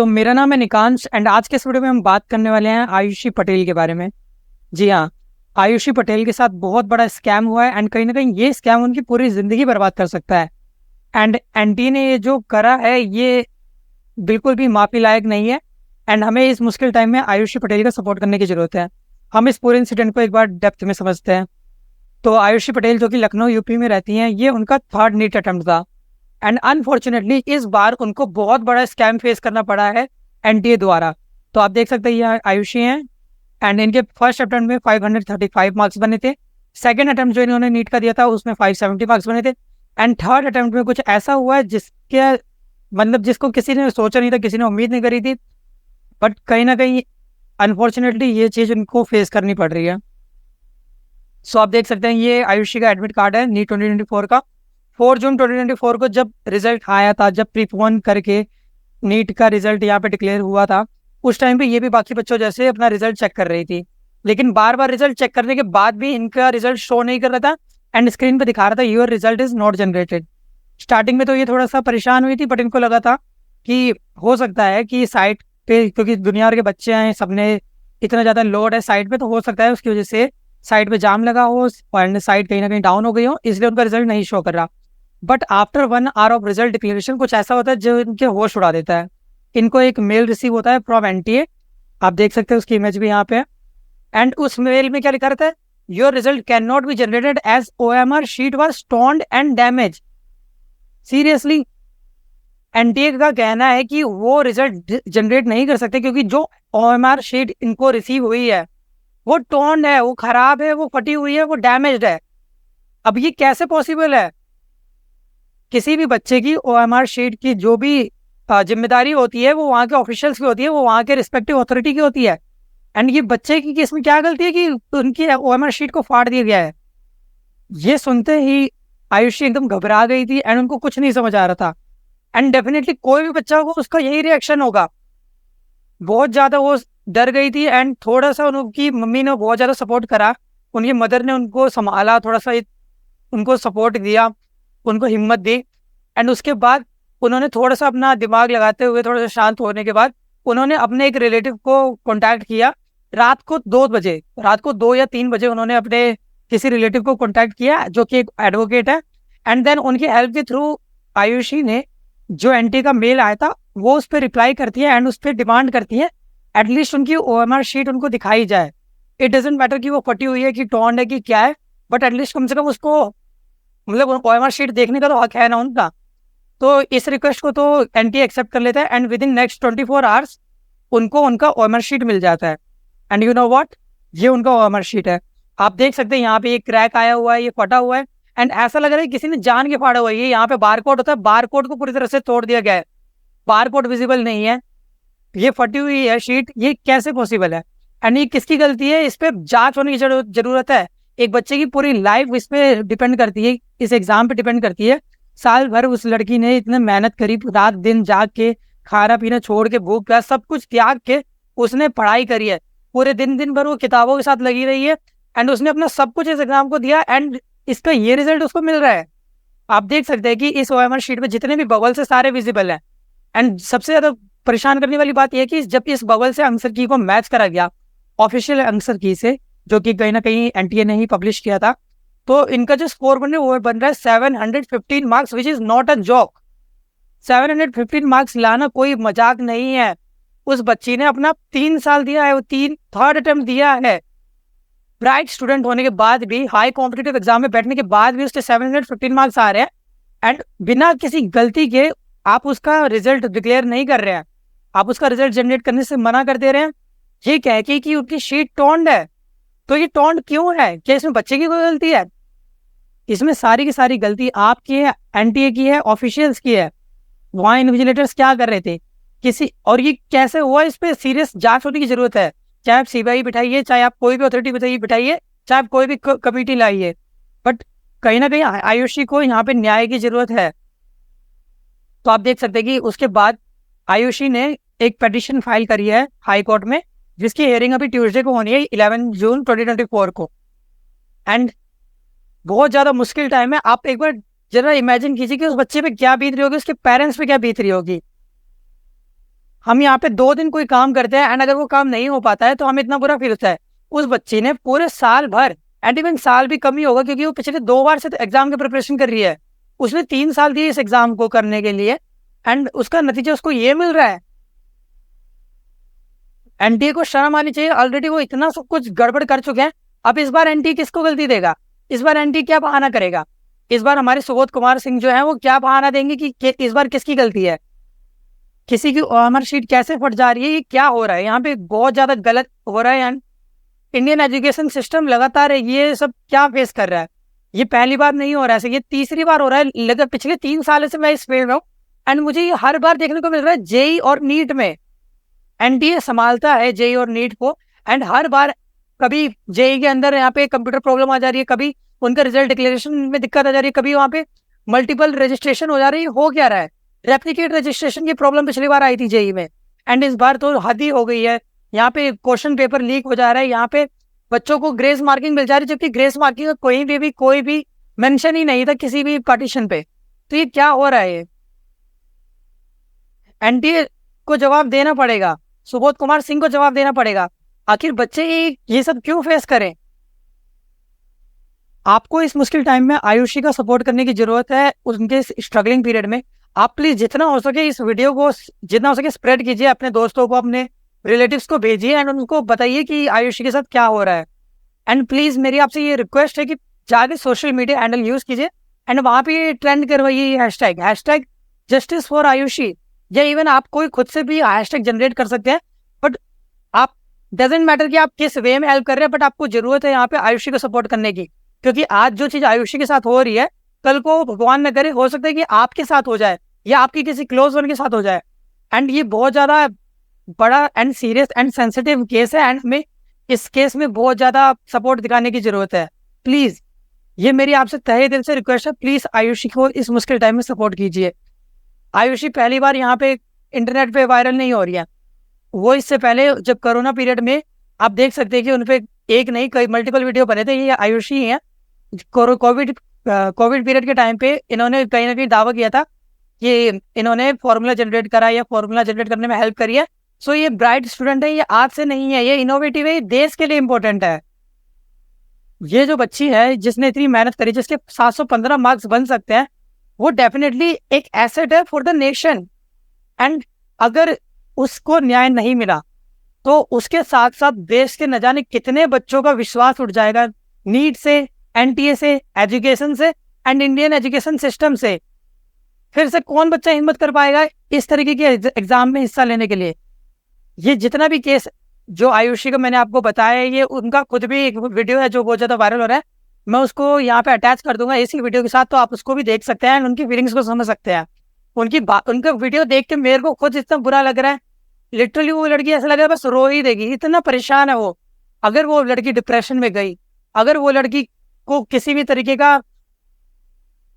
तो मेरा नाम है निकांश एंड आज के इस वीडियो में हम बात करने वाले हैं आयुषी पटेल के बारे में। जी हाँ, आयुषी पटेल के साथ बहुत बड़ा स्कैम हुआ है एंड कहीं ना कहीं ये स्कैम उनकी पूरी जिंदगी बर्बाद कर सकता है। एंड एनटी ने ये जो करा है ये बिल्कुल भी माफी लायक नहीं है एंड हमें इस मुश्किल टाइम में आयुषी पटेल का सपोर्ट करने की जरूरत है। हम इस पूरे इंसिडेंट को एक बार डेप्थ में समझते हैं। तो आयुषी पटेल जो कि लखनऊ यूपी में रहती हैं, ये उनका थर्ड नीट अटेम्प्ट था एंड अनफॉर्चुनेटली इस बार उनको बहुत बड़ा स्कैम फेस करना पड़ा है एनटीए द्वारा। तो आप देख सकते हैं ये आयुषी हैं एंड इनके फर्स्ट अटेम्प्ट में 535 मार्क्स बने थे। सेकंड अटेम्प्ट जो इन्होंने नीट का दिया था उसमें 570 मार्क्स बने थे एंड थर्ड अटेम्प्ट में कुछ ऐसा हुआ है जिसके मतलब जिसको किसी ने सोचा नहीं था, किसी ने उम्मीद नहीं करी थी, बट कहीं ना कहीं अनफॉर्चुनेटली ये चीज़ उनको फेस करनी पड़ रही है। सो आप देख सकते हैं ये आयुषी का एडमिट कार्ड है नीट 2024 का। 4 जून 2024 को जब रिजल्ट आया था, जब प्रीपोन करके नीट का रिजल्ट यहाँ पे डिक्लेयर हुआ था, उस टाइम पे ये भी बाकी बच्चों जैसे अपना रिजल्ट चेक कर रही थी, लेकिन बार बार रिजल्ट चेक करने के बाद भी इनका रिजल्ट शो नहीं कर रहा था एंड स्क्रीन पे दिखा रहा था your result is not generated. Starting में तो ये थोड़ा सा परेशान हुई थी, बट इनको लगा था कि हो सकता है कि साइट पे, क्योंकि दुनिया भर के बच्चे हैं, सबने इतना ज़्यादा लोड है साइट पे, तो हो सकता है उसकी वजह से साइट पे जाम लगा हो एंड साइट कहीं ना कहीं डाउन हो गई हो, इसलिए उनका रिजल्ट नहीं शो कर रहा। But after 1 hour of result declaration कुछ ऐसा होता है जो इनके होश उड़ा देता है। इनको एक मेल रिसीव होता है फ्रॉम एनटीए, आप देख सकते हैं उसकी इमेज भी यहाँ पे है एंड उस मेल में क्या लिखा रहता है, your result can not be generated as OMR sheet was torn and damage. Seriously NTA का कहना है कि वो रिजल्ट जनरेट नहीं कर सकते क्योंकि जो OMR शीट इनको रिसीव हुई है वो टॉर्न है, वो खराब है, वो फटी हुई है, वो डैमेज्ड है। अब ये कैसे पॉसिबल है? किसी भी बच्चे की OMR शीट की जो भी जिम्मेदारी होती है वो वहाँ के ऑफिशियल्स की होती है, वो वहाँ के रिस्पेक्टिव अथॉरिटी की होती है। एंड ये बच्चे की इसमें क्या गलती है कि उनकी OMR शीट को फाड़ दिया गया है? ये सुनते ही आयुषी एकदम घबरा गई थी एंड उनको कुछ नहीं समझ आ रहा था। एंड डेफिनेटली कोई भी बच्चा होगा उसका यही रिएक्शन होगा। बहुत ज़्यादा वो डर गई थी एंड थोड़ा सा उनकी मम्मी ने बहुत ज़्यादा सपोर्ट करा, उनकी मदर ने उनको संभाला, थोड़ा सा उनको सपोर्ट दिया, उनको हिम्मत दी एंड उसके बाद उन्होंने थोड़ा सा अपना दिमाग लगाते हुए, थोड़ा सा शांत होने के बाद उन्होंने अपने एक रिलेटिव को कांटेक्ट किया। रात को 2 या 3 बजे उन्होंने अपने किसी रिलेटिव को कांटेक्ट किया जो कि एक एडवोकेट है एंड देन उनकी हेल्प के थ्रू आयुषी ने जो एनटी का मेल आया था वो उस पर रिप्लाई करती है एंड उस पर डिमांड करती है एटलीस्ट उनकी OMR शीट उनको दिखाई जाए। इट डजेंट मैटर कि वो फटी हुई है कि टॉर्न है कि क्या है, बट एटलीस्ट कम से कम उसको मतलब OMR शीट देखने का तो हक है ना उनका। तो इस रिक्वेस्ट को तो एनटी एक्सेप्ट कर लेता है and with in next 24 hours उनको उनका OMR शीट मिल जाता है। एंड यू नो व्हाट, ये उनका OMR शीट है। आप देख सकते हैं यहाँ पे एक क्रैक आया हुआ है, ये फटा हुआ है एंड ऐसा लग रहा है किसी ने जान के फाड़ा हुआ है। ये यहाँ पे बारकोड होता है, बारकोड को पूरी तरह से तोड़ दिया गया है, बारकोड विजिबल नहीं है, ये फटी हुई है शीट, ये कैसे पॉसिबल है? एंड ये किसकी गलती है? इस पे जांच होने की जरूरत है। एक बच्चे की पूरी लाइफ इस पे डिपेंड करती है, इस एग्जाम पे डिपेंड करती है। साल भर उस लड़की ने इतने मेहनत करी, रात दिन जाग के, खाना पीना छोड़ के, भूख प्यास सब कुछ त्याग के उसने पढ़ाई करी है। पूरे दिन भर वो किताबों के साथ लगी रही है एंड उसने अपना सब कुछ इस एग्जाम को दिया एंड इसका ये रिजल्ट उसको मिल रहा है। आप देख सकते हैं कि इस OMR शीट में जितने भी बबल्स है सारे विजिबल है एंड सबसे ज्यादा परेशान करने वाली बात यह कि जब इस बबल से आंसर की को मैच करा गया ऑफिशियल आंसर की से, जो कि कहीं ना कहीं एनटीए ने ही पब्लिश किया था, तो इनका जो स्कोर बन रहा है 715 marks, which is not a joke. 715 marks लाना कोई मजाक नहीं है। उस बच्ची ने अपना 3 साल दिया है, वो थर्ड अटेम्प्ट दिया है, ब्राइट स्टूडेंट होने के बाद भी, हाई कॉम्पिटिटिव एग्जाम में बैठने के बाद भी उसके 715 मार्क्स आ रहे हैं एंड बिना किसी गलती के आप उसका रिजल्ट डिक्लेयर नहीं कर रहे हैं, आप उसका रिजल्ट जनरेट करने से मना कर दे रहे हैं, ये कह के कि उनकी शीट टॉन्ड है। तो ये टॉन्ड क्यों है? क्या इसमें बच्चे की कोई गलती है? इसमें सारी की सारी गलती आपकी है, एनटीए की है, ऑफिशियल्स की है। वहाँ इन्विजिलेटर्स क्या कर रहे थे किसी, और ये कैसे हुआ, इस पर सीरियस जांच होने की जरूरत है। चाहे आप CBI बिठाइए, चाहे आप कोई भी अथॉरिटी बिठाइए, चाहे आप कोई भी कमेटी लाइए, बट कहीं ना कहीं आयुषी को यहाँ पे न्याय की जरूरत है। तो आप देख सकते हैं कि उसके बाद आयुषी ने एक पिटीशन फाइल करी है हाई कोर्ट में, जिसकी हियरिंग अभी ट्यूसडे को होनी है 11 जून 2024 को। एंड बहुत ज़्यादा मुश्किल टाइम है। आप एक बार जरा इमेजिन कीजिए कि उस बच्चे पे क्या बीत रही होगी, उसके पेरेंट्स पे क्या बीत रही होगी। हम यहाँ पे 2 दिन कोई काम करते हैं एंड अगर वो काम नहीं हो पाता है तो हमें इतना बुरा फील होता है। उस बच्ची ने पूरे साल भर, एंड इवन साल भी कम ही होगा क्योंकि वो पिछले 2 बार से एग्जाम की प्रिपरेशन कर रही है। उसने 3 साल दिए इस एग्जाम को करने के लिए एंड उसका नतीजा उसको ये मिल रहा है। एनटीए को शर्म आनी चाहिए, ऑलरेडी वो इतना सब कुछ गड़बड़ कर चुके हैं। अब इस बार एनटीए किसको गलती देगा? इस बार एनटीए क्या बहाना करेगा? इस बार हमारे सुबोध कुमार सिंह जो है वो क्या बहाना देंगे कि इस बार किसकी गलती है? किसी की ओएमआर शीट कैसे फट जा रही है? ये क्या हो रहा है? यहाँ पे बहुत ज्यादा गलत हो रहा है एंड इंडियन एजुकेशन सिस्टम लगातार ये सब क्या फेस कर रहा है। ये पहली बार नहीं हो रहा है, ये तीसरी बार हो रहा है। लगा पिछले 3 साल से मैं इस फील्ड में हूँ एंड मुझे ये हर बार देखने को मिल रहा है। जेई और नीट में एनटीए संभालता है जेई और नीट को एंड हर बार कभी जेई के अंदर यहाँ पे कंप्यूटर प्रॉब्लम आ जा रही है, कभी उनका रिजल्ट डिक्लेरेशन में दिक्कत आ जा रही है, कभी वहाँ पे मल्टीपल रजिस्ट्रेशन हो जा रही है। हो क्या रहा है? रेप्लिकेट रजिस्ट्रेशन की प्रॉब्लम पिछली बार आई थी जेई में एंड इस बार तो हद ही हो गई है। यहाँ पे क्वेश्चन पेपर लीक हो जा रहा है, यहाँ पे बच्चों को ग्रेस मार्किंग मिल जा रही है, जबकि ग्रेस मार्किंग का कोई भी मेंशन ही नहीं था किसी भी पार्टीशन पे। तो ये क्या हो रहा है? ये एनटीए को जवाब देना पड़ेगा, सुबोध कुमार सिंह को जवाब देना पड़ेगा। आखिर बच्चे ये सब क्यों फेस करें? आपको इस मुश्किल टाइम में आयुषी का सपोर्ट करने की जरूरत है। उनके स्ट्रगलिंग पीरियड में आप प्लीज जितना हो सके इस वीडियो को जितना हो सके स्प्रेड कीजिए, अपने दोस्तों को, अपने रिलेटिव्स को भेजिए एंड उनको बताइए कि आयुषी के साथ क्या हो रहा है। एंड प्लीज मेरी आपसे ये रिक्वेस्ट है कि ज्यादा सोशल मीडिया हैंडल यूज कीजिए एंड वहां पे ट्रेंड करवाइए हैशटैग जस्टिस फॉर आयुषी, या इवन आप कोई खुद से भी हैशटैग जनरेट कर सकते हैं। बट आप डजेंट मैटर कि आप किस वे में हेल्प कर रहे हैं, बट आपको जरूरत है यहाँ पे आयुषी को सपोर्ट करने की, क्योंकि आज जो चीज आयुषी के साथ हो रही है कल को भगवान न करे हो सकता है कि आपके साथ हो जाए या आपकी किसी क्लोज वन के साथ हो जाए। एंड ये बहुत ज्यादा बड़ा and serious and sensitive case है एंड हमें इस केस में बहुत ज्यादा सपोर्ट दिखाने की जरूरत है। प्लीज ये मेरी आपसे तहे दिल से रिक्वेस्ट है, प्लीज आयुषी को इस मुश्किल टाइम में सपोर्ट कीजिए। आयुषी पहली बार यहाँ पे इंटरनेट पे वायरल नहीं हो रही है, वो इससे पहले जब कोरोना पीरियड में आप देख सकते हैं कि उनपे एक नहीं कई मल्टीपल वीडियो बने थे। ये आयुषी ही है। कोविड पीरियड के टाइम पे इन्होंने कहीं ना कहीं दावा किया था कि इन्होंने फॉर्मूला जनरेट करा या फॉर्मूला जनरेट करने में हेल्प करी है। सो ये ब्राइट स्टूडेंट है, ये आज से नहीं है, ये इनोवेटिव है, ये देश के लिए इंपॉर्टेंट है। ये जो बच्ची है जिसने इतनी मेहनत करी, जिसके 715 मार्क्स बन सकते हैं, वो डेफिनेटली एक एसेट है फॉर द नेशन। एंड अगर उसको न्याय नहीं मिला तो उसके साथ साथ देश के न जाने कितने बच्चों का विश्वास उठ जाएगा नीट से, एनटीए से, एजुकेशन से एंड इंडियन एजुकेशन सिस्टम से। फिर से कौन बच्चा हिम्मत कर पाएगा इस तरीके के एग्जाम में हिस्सा लेने के लिए? ये जितना भी केस जो आयुषी को मैंने आपको बताया, ये उनका खुद भी एक वीडियो है जो बहुत ज्यादा वायरल हो रहा है। मैं उसको यहाँ पे अटैच कर दूंगा इसी वीडियो के साथ, तो आप उसको भी देख सकते हैं, उनकी फीलिंग्स को समझ सकते हैं। उनका वीडियो देख के मेरे को खुद इतना बुरा लग रहा है, लिटरली वो लड़की ऐसा लग रहा है बस रो ही देगी, इतना परेशान है वो। अगर वो लड़की डिप्रेशन में गई, अगर वो लड़की को किसी भी तरीके का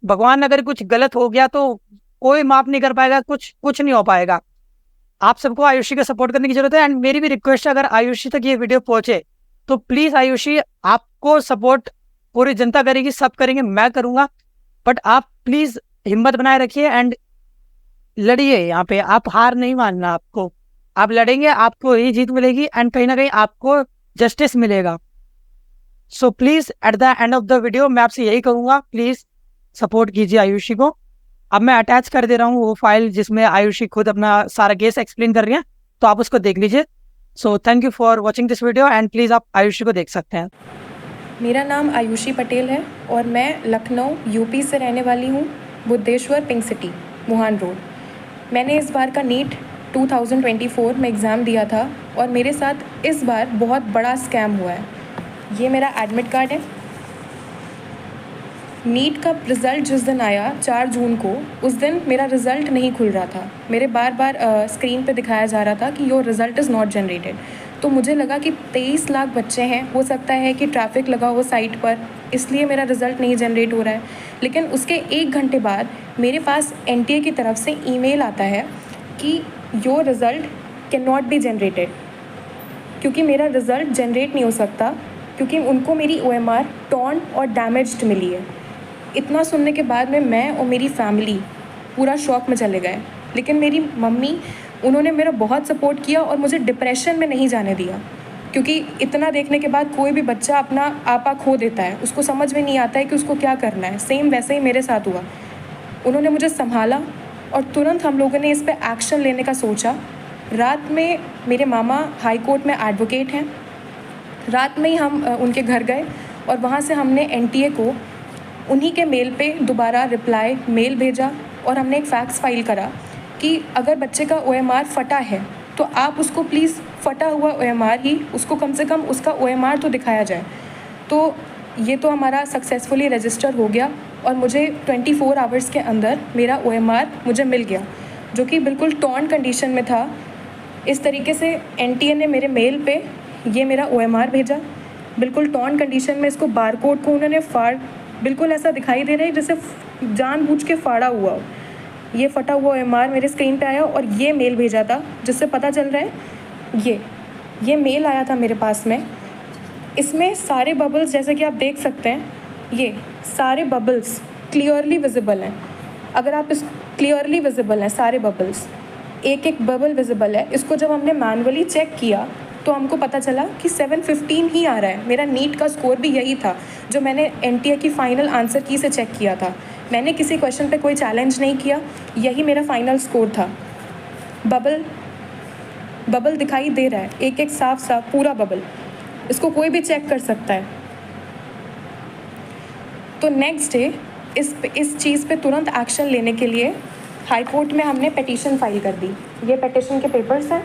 भगवान अगर कुछ गलत हो गया तो कोई माफ नहीं कर पाएगा, कुछ नहीं हो पाएगा। आप सबको आयुषी का सपोर्ट करने की जरूरत है। एंड मेरी भी रिक्वेस्ट है, अगर आयुषी तक ये वीडियो पहुंचे तो प्लीज आयुषी, आपको सपोर्ट पूरी जनता करेगी, सब करेंगे, मैं करूंगा, बट आप प्लीज हिम्मत बनाए रखिए एंड लड़िए। यहाँ पे आप हार नहीं मानना, आपको आप लड़ेंगे, आपको ही जीत मिलेगी एंड कहीं ना कहीं आपको जस्टिस मिलेगा। So please at the end of the video मैं आपसे यही कहूंगा, प्लीज सपोर्ट कीजिए आयुषी को। अब मैं अटैच कर दे रहा हूँ वो फाइल जिसमें आयुषी खुद अपना सारा केस एक्सप्लेन कर रही है, तो आप उसको देख लीजिए। So thank you for watching this video and please आप आयुषी को देख सकते हैं। मेरा नाम आयुषी पटेल है और मैं लखनऊ यूपी से रहने वाली हूँ, Buddheshwar pink city, Wuhan road. मैंने इस बार का नीट 2024 में एग्ज़ाम दिया था और मेरे साथ इस बार बहुत बड़ा स्कैम हुआ है। ये मेरा एडमिट कार्ड है। नीट का रिज़ल्ट जिस दिन आया 4 जून को, उस दिन मेरा रिज़ल्ट नहीं खुल रहा था। मेरे बार बार स्क्रीन पे दिखाया जा रहा था कि your result is not generated. तो मुझे लगा कि 23 लाख बच्चे हैं, हो सकता है कि ट्रैफिक लगा हो साइट पर, इसलिए मेरा रिज़ल्ट नहीं जनरेट हो रहा है। लेकिन उसके 1 घंटे बाद मेरे पास एनटीए की तरफ से ईमेल आता है कि your result can not be generated, क्योंकि मेरा रिज़ल्ट जनरेट नहीं हो सकता, क्योंकि उनको मेरी OMR टॉर्न और डैमेज्ड मिली है। इतना सुनने के बाद में मैं और मेरी फैमिली पूरा शॉक में चले गए। लेकिन मेरी मम्मी उन्होंने मेरा बहुत सपोर्ट किया और मुझे डिप्रेशन में नहीं जाने दिया, क्योंकि इतना देखने के बाद कोई भी बच्चा अपना आपा खो देता है, उसको समझ में नहीं आता है कि उसको क्या करना है। सेम वैसे ही मेरे साथ हुआ। उन्होंने मुझे संभाला और तुरंत हम लोगों ने इस पे एक्शन लेने का सोचा। रात में मेरे मामा हाई कोर्ट में एडवोकेट हैं, रात में ही हम उनके घर गए और वहाँ से हमने NTA को उन्हीं के मेल पे दोबारा रिप्लाई मेल भेजा और हमने एक फैक्स फाइल करा कि अगर बच्चे का OMR फटा है तो आप उसको प्लीज़ फटा हुआ OMR ही, उसको कम से कम उसका OMR तो दिखाया जाए। तो ये तो हमारा सक्सेसफुली रजिस्टर हो गया और मुझे 24 आवर्स के अंदर मेरा OMR मुझे मिल गया, जो कि बिल्कुल टॉर्न कंडीशन में था। इस तरीके से NTA ने मेरे मेल पे ये मेरा OMR भेजा, बिल्कुल टॉर्न कंडीशन में। इसको बारकोड को उन्होंने बिल्कुल ऐसा दिखाई दे रहा है जैसे जानबूझ के फाड़ा हुआ हो। ये फटा हुआ OMR मेरे स्क्रीन पे आया और ये मेल भेजा था, जिससे पता चल रहा है ये मेल आया था मेरे पास में। इसमें सारे बबल्स, जैसे कि आप देख सकते हैं, ये सारे बबल्स क्लियरली विजिबल हैं। अगर आप इस क्लियरली विजिबल हैं सारे बबल्स, एक एक बबल विजिबल है। इसको जब हमने मैनुअली चेक किया तो हमको पता चला कि 715 ही आ रहा है। मेरा नीट का स्कोर भी यही था जो मैंने NTA की फ़ाइनल आंसर की से चेक किया था। मैंने किसी क्वेश्चन पे कोई चैलेंज नहीं किया, यही मेरा फाइनल स्कोर था। बबल दिखाई दे रहा है, एक एक साफ साफ पूरा बबल, इसको कोई भी चेक कर सकता है। तो नेक्स्ट डे इस चीज़ पे तुरंत एक्शन लेने के लिए हाई कोर्ट में हमने पिटीशन फाइल कर दी। ये पिटीशन के पेपर्स हैं।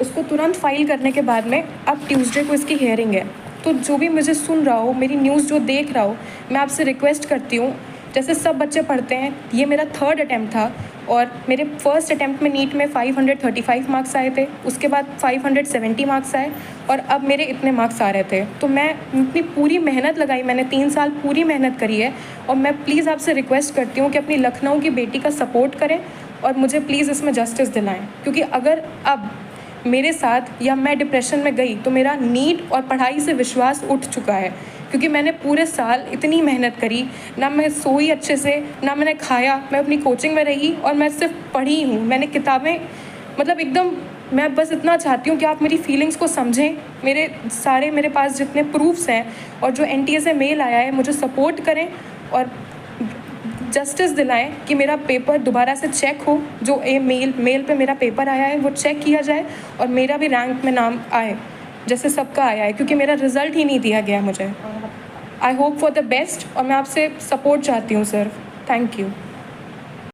इसको तुरंत फाइल करने के बाद में अब ट्यूसडे को इसकी हियरिंग है। तो जो भी मुझे सुन रहा हो, मेरी न्यूज़ जो देख रहा हो, मैं आपसे रिक्वेस्ट करती हूँ, जैसे सब बच्चे पढ़ते हैं, ये मेरा 3rd अटैम्प्ट था और मेरे फर्स्ट अटैम्प्ट में नीट में 535 मार्क्स आए थे, उसके बाद 570 मार्क्स आए और अब मेरे इतने मार्क्स आ रहे थे। तो मैं इतनी पूरी मेहनत लगाई, मैंने 3 साल पूरी मेहनत करी है और मैं प्लीज़ आपसे रिक्वेस्ट करती हूँ कि अपनी लखनऊ की बेटी का सपोर्ट करें और मुझे प्लीज़ इसमें जस्टिस दिलाएं, क्योंकि अगर अब मेरे साथ या मैं डिप्रेशन में गई तो मेरा नीट और पढ़ाई से विश्वास उठ चुका है, क्योंकि मैंने पूरे साल इतनी मेहनत करी, ना मैं सोई अच्छे से, ना मैंने खाया, मैं अपनी कोचिंग में रही और मैं सिर्फ पढ़ी हूँ। मैंने किताबें मतलब एकदम, मैं बस इतना चाहती हूँ कि आप मेरी फीलिंग्स को समझें। मेरे पास जितने प्रूफ्स हैं और जो NTA से मेल आया है, मुझे सपोर्ट करें और जस्टिस दिलाएं कि मेरा पेपर दोबारा से चेक हो। जो मेल पे मेरा पेपर आया है वो चेक किया जाए और मेरा भी रैंक में नाम आए जैसे सबका आया है, क्योंकि मेरा रिज़ल्ट ही नहीं दिया गया मुझे। I hope for the best और मैं आपसे सपोर्ट चाहती हूँ सर। Thank you.